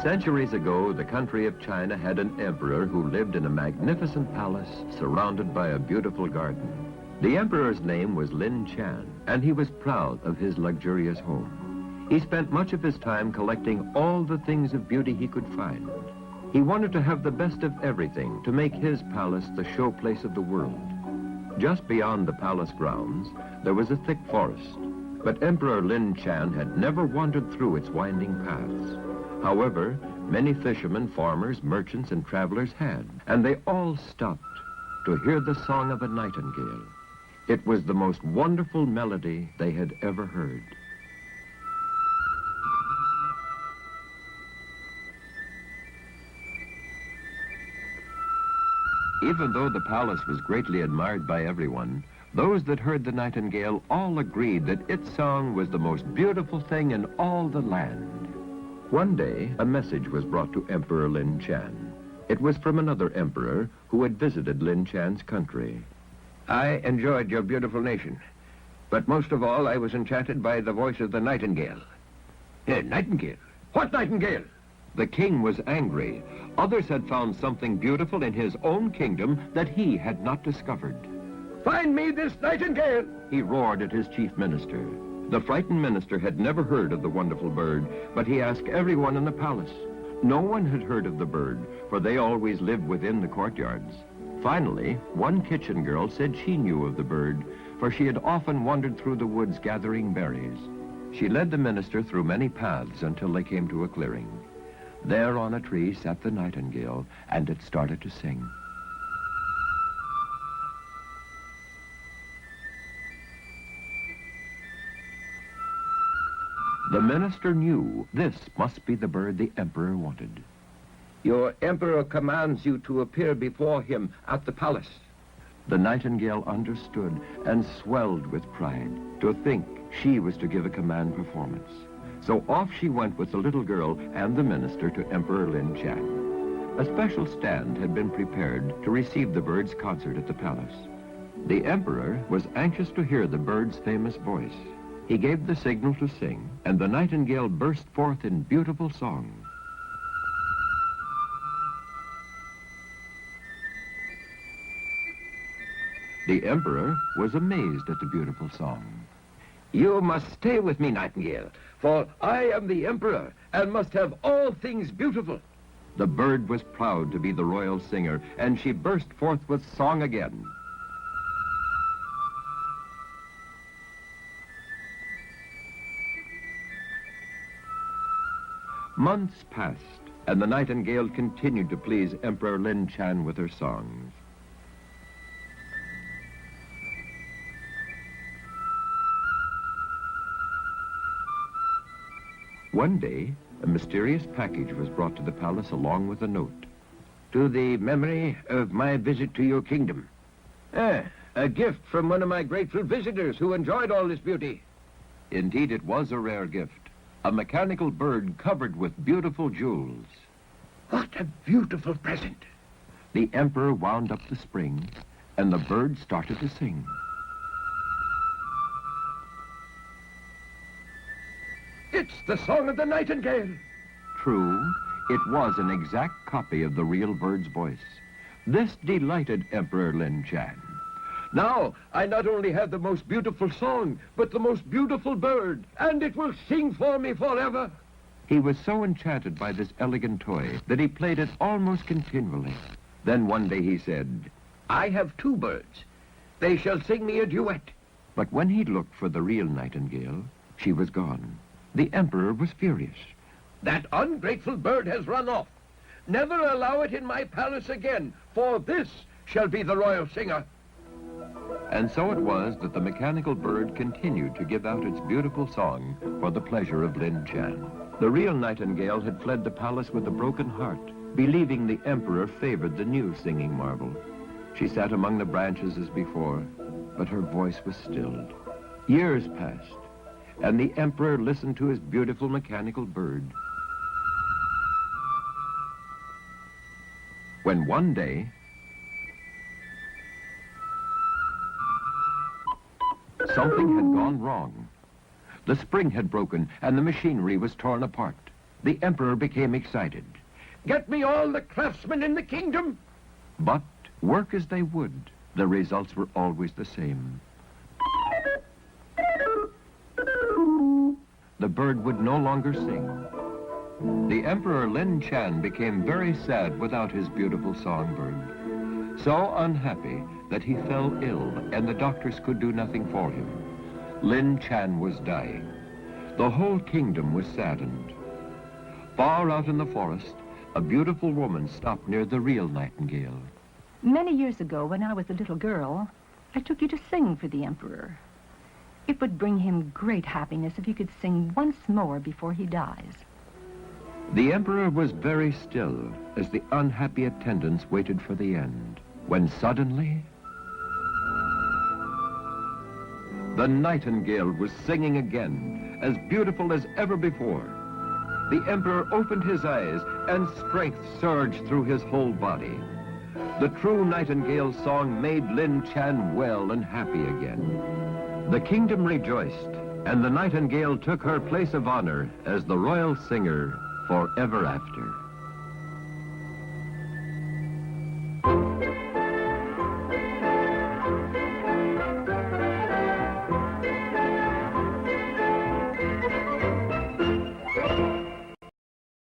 Centuries ago, the country of China had an emperor who lived in a magnificent palace surrounded by a beautiful garden. The emperor's name was Lin Chan, and he was proud of his luxurious home. He spent much of his time collecting all the things of beauty he could find. He wanted to have the best of everything to make his palace the showplace of the world. Just beyond the palace grounds, there was a thick forest, but Emperor Lin Chan had never wandered through its winding paths. However, many fishermen, farmers, merchants, and travelers had, and they all stopped to hear the song of a nightingale. It was the most wonderful melody they had ever heard. Even though the palace was greatly admired by everyone, those that heard the nightingale all agreed that its song was the most beautiful thing in all the land. One day, a message was brought to Emperor Lin Chan. It was from another emperor who had visited Lin Chan's country. I enjoyed your beautiful nation, but most of all, I was enchanted by the voice of the nightingale. Nightingale? What nightingale? The king was angry. Others had found something beautiful in his own kingdom that he had not discovered. Find me this nightingale! He roared at his chief minister. The frightened minister had never heard of the wonderful bird, but he asked everyone in the palace. No one had heard of the bird, for they always lived within the courtyards. Finally, one kitchen girl said she knew of the bird, for she had often wandered through the woods gathering berries. She led the minister through many paths until they came to a clearing. There on a tree sat the nightingale, and it started to sing. The minister knew this must be the bird the emperor wanted. Your emperor commands you to appear before him at the palace. The nightingale understood and swelled with pride to think she was to give a command performance. So off she went with the little girl and the minister to Emperor Lin Chan. A special stand had been prepared to receive the bird's concert at the palace. The emperor was anxious to hear the bird's famous voice. He gave the signal to sing, and the nightingale burst forth in beautiful song. The emperor was amazed at the beautiful song. You must stay with me, nightingale, for I am the emperor and must have all things beautiful. The bird was proud to be the royal singer, and she burst forth with song again. Months passed, and the nightingale continued to please Emperor Lin Chan with her songs. One day, a mysterious package was brought to the palace along with a note. To the memory of my visit to your kingdom. A gift from one of my grateful visitors who enjoyed all this beauty. Indeed, it was a rare gift. A mechanical bird covered with beautiful jewels. What a beautiful present. The emperor wound up the spring, and the bird started to sing. It's the song of the nightingale. True, it was an exact copy of the real bird's voice. This delighted Emperor Lin Chan. Now, I not only have the most beautiful song, but the most beautiful bird, and it will sing for me forever. He was so enchanted by this elegant toy that he played it almost continually. Then one day he said, I have two birds. They shall sing me a duet. But when he looked for the real nightingale, she was gone. The emperor was furious. That ungrateful bird has run off. Never allow it in my palace again, for this shall be the royal singer. And so it was that the mechanical bird continued to give out its beautiful song for the pleasure of Lin Chan. The real nightingale had fled the palace with a broken heart, believing the emperor favored the new singing marvel. She sat among the branches as before, but her voice was stilled. Years passed, and the emperor listened to his beautiful mechanical bird. When one day, something had gone wrong. The spring had broken, and the machinery was torn apart. The emperor became excited. Get me all the craftsmen in the kingdom! But, work as they would, the results were always the same. The bird would no longer sing. The Emperor Lin Chan became very sad without his beautiful songbird. So unhappy that he fell ill and the doctors could do nothing for him. Lin Chan was dying. The whole kingdom was saddened. Far out in the forest, a beautiful woman stopped near the real Nightingale. Many years ago, when I was a little girl, I took you to sing for the Emperor. It would bring him great happiness if you could sing once more before he dies. The Emperor was very still as the unhappy attendants waited for the end, when suddenly the Nightingale was singing again, as beautiful as ever before. The Emperor opened his eyes, and strength surged through his whole body. The true Nightingale song made Lin Chan well and happy again. The kingdom rejoiced, and the Nightingale took her place of honor as the royal singer forever after.